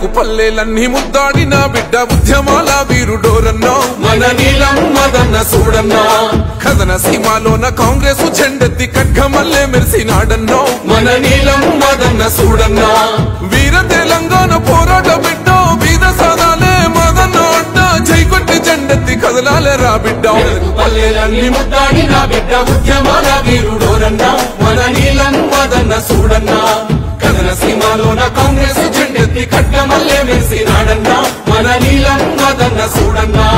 మెదకు పల్లెలన్నీ ముద్దాడిన బిడ్డ ఉద్యమాల వీరుడోరన్నా మన నీలం మదన్న సూడన్నా కథన సీమాలోన కాంగ్రెస్ జెండెత్తి ఖడ్గమల్లే మెరిసినాడన్నో మన నీలం మదన్న సూడన్నా వీర తెలంగాణ పోరాట బిడ్డ వీర సాదాలే మదన్న అడ్డ జైకొట్టి జెండెత్తి కదలాలే రా బిడ్డ పల్లెలన్నీ ముద్దాడిన బిడ్డ ఉద్యమాల వీరుడోరన్నా మన నీలం మదన్న సూడన్నా కథన సీమాలోన కాంగ్రెస్ జెండెత్తి ఖడ్గమల్లే మెరిసినాడన్నా మన నీలం మదన్న సూడన్నా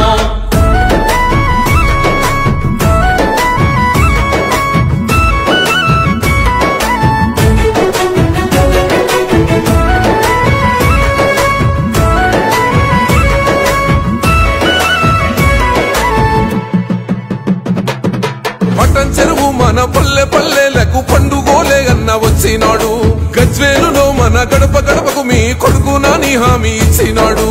పట్టం చెరువు మన పల్లె పల్లెలకు పండుగోలే అన్న వచ్చినాడు గజ్వేలులో మన గడప గడపకు మీ కొడుకు నాని హామీ ఇచ్చినాడు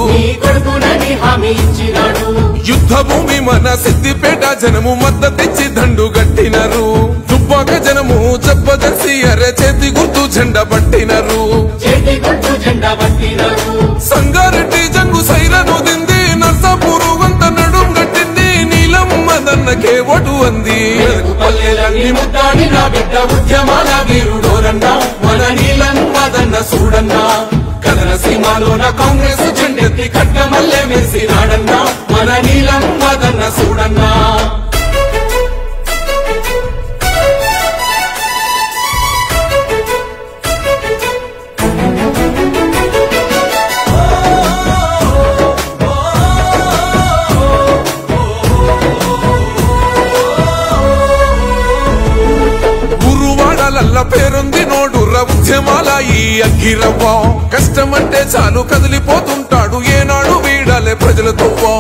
యుద్ధ భూమి మన సిద్దిపేట జనము మద్దతిచ్చి దండు గట్టినరు దుబ్బాక జనము జబ్బదర్శి అరే చేతి గుర్తు జెండా పట్టినరు సంగారెడ్డి జంగు సైరను దింది నర్సాపూరు వంత నడుం గట్టింది నీలం మదన్నకే ఓటు అంది పల్లెలన్నీ ముద్దాడిన బిడ్డ ఉద్యమాల వీరుడోరన్నా మన నీలం మదన్న సూడన్నా కథన సీమాలోన కాంగ్రెస్ జెండెత్తి ఖడ్గమల్లే మెరిసినాడన్నా మన నీలం మదన్న సూడన్నా పేరుంది నోడుర్ర ఉద్యమాల ఈ అగ్గిరవ్వ కష్టమంటే చాలు కదిలిపోతుంటాడు ఏనాడు వీడాలే ప్రజలతోవా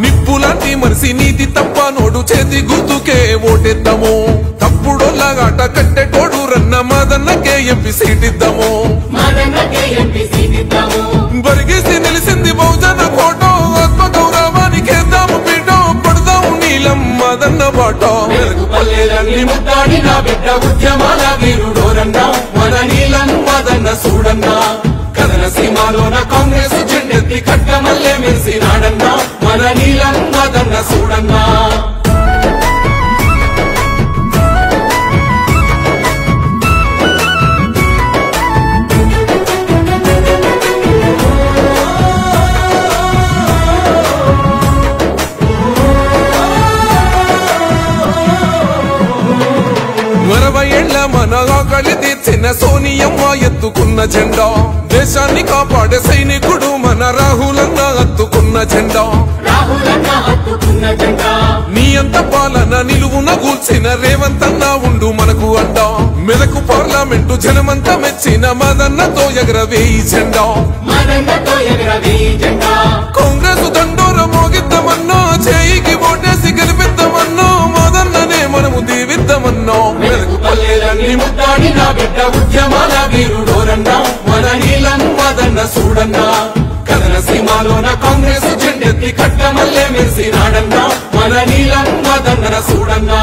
నిప్పులాంటి మనిషి నీతి తప్ప నోడు చేతి గుర్తుకే ఓటేద్దాము తప్పుడోళ్ళగాట కట్టెటోడు రన్న మదన్నకే ఎంపీ సీటిద్దాము బరిగేసి నిలిసింది బహుజన కోటో ఆత్మ గౌరవానికేద్దాము పీటో పడదాము నీలం మదన్న బాటో పల్లెలన్నీ ముద్దాడిన బిడ్డ ఉద్యమాల వీరుడోరన్నా మన నీలం మదన్న సూడన్నా కథన సీమాలోన కాంగ్రెస్ జెండెత్తి ఖడ్గమల్లే మెరిసినాడన్నా మన నీలం మదన్న సూడన్నా మన ఆకలి తీర్చిన సోనియమ్మ ఎత్తుకున్న జెండా దేశాన్ని కాపాడే సైనికుడు మన రాహులన్న ఎత్తుకున్న జెండా నీ అంత పాలన నిలువున కూల్చిన రేవంతన్న ఉండు మనకు అడ్డా మెదకు పార్లమెంటు జనమంతా మెచ్చిన మదన్నతో ఎగరవేయి జెండా కాంగ్రెస్ దండోర మోగిద్దామన్నో చేయికి ఓటేసి గెలిపిద్దామన్నో మదన్ననే మనము దీవిద్దామన్నో పల్లెలన్నీ ముద్దాడిన బిడ్డ ఉద్యమాల వీరుడోరన్నా మన నీలం మదన్న సూడన్నా కథన సీమాలోన కాంగ్రెస్ జెండెత్తి ఖడ్గమల్లే మెరిసినాడన్నా మన నీలం మదన్న సూడన్నా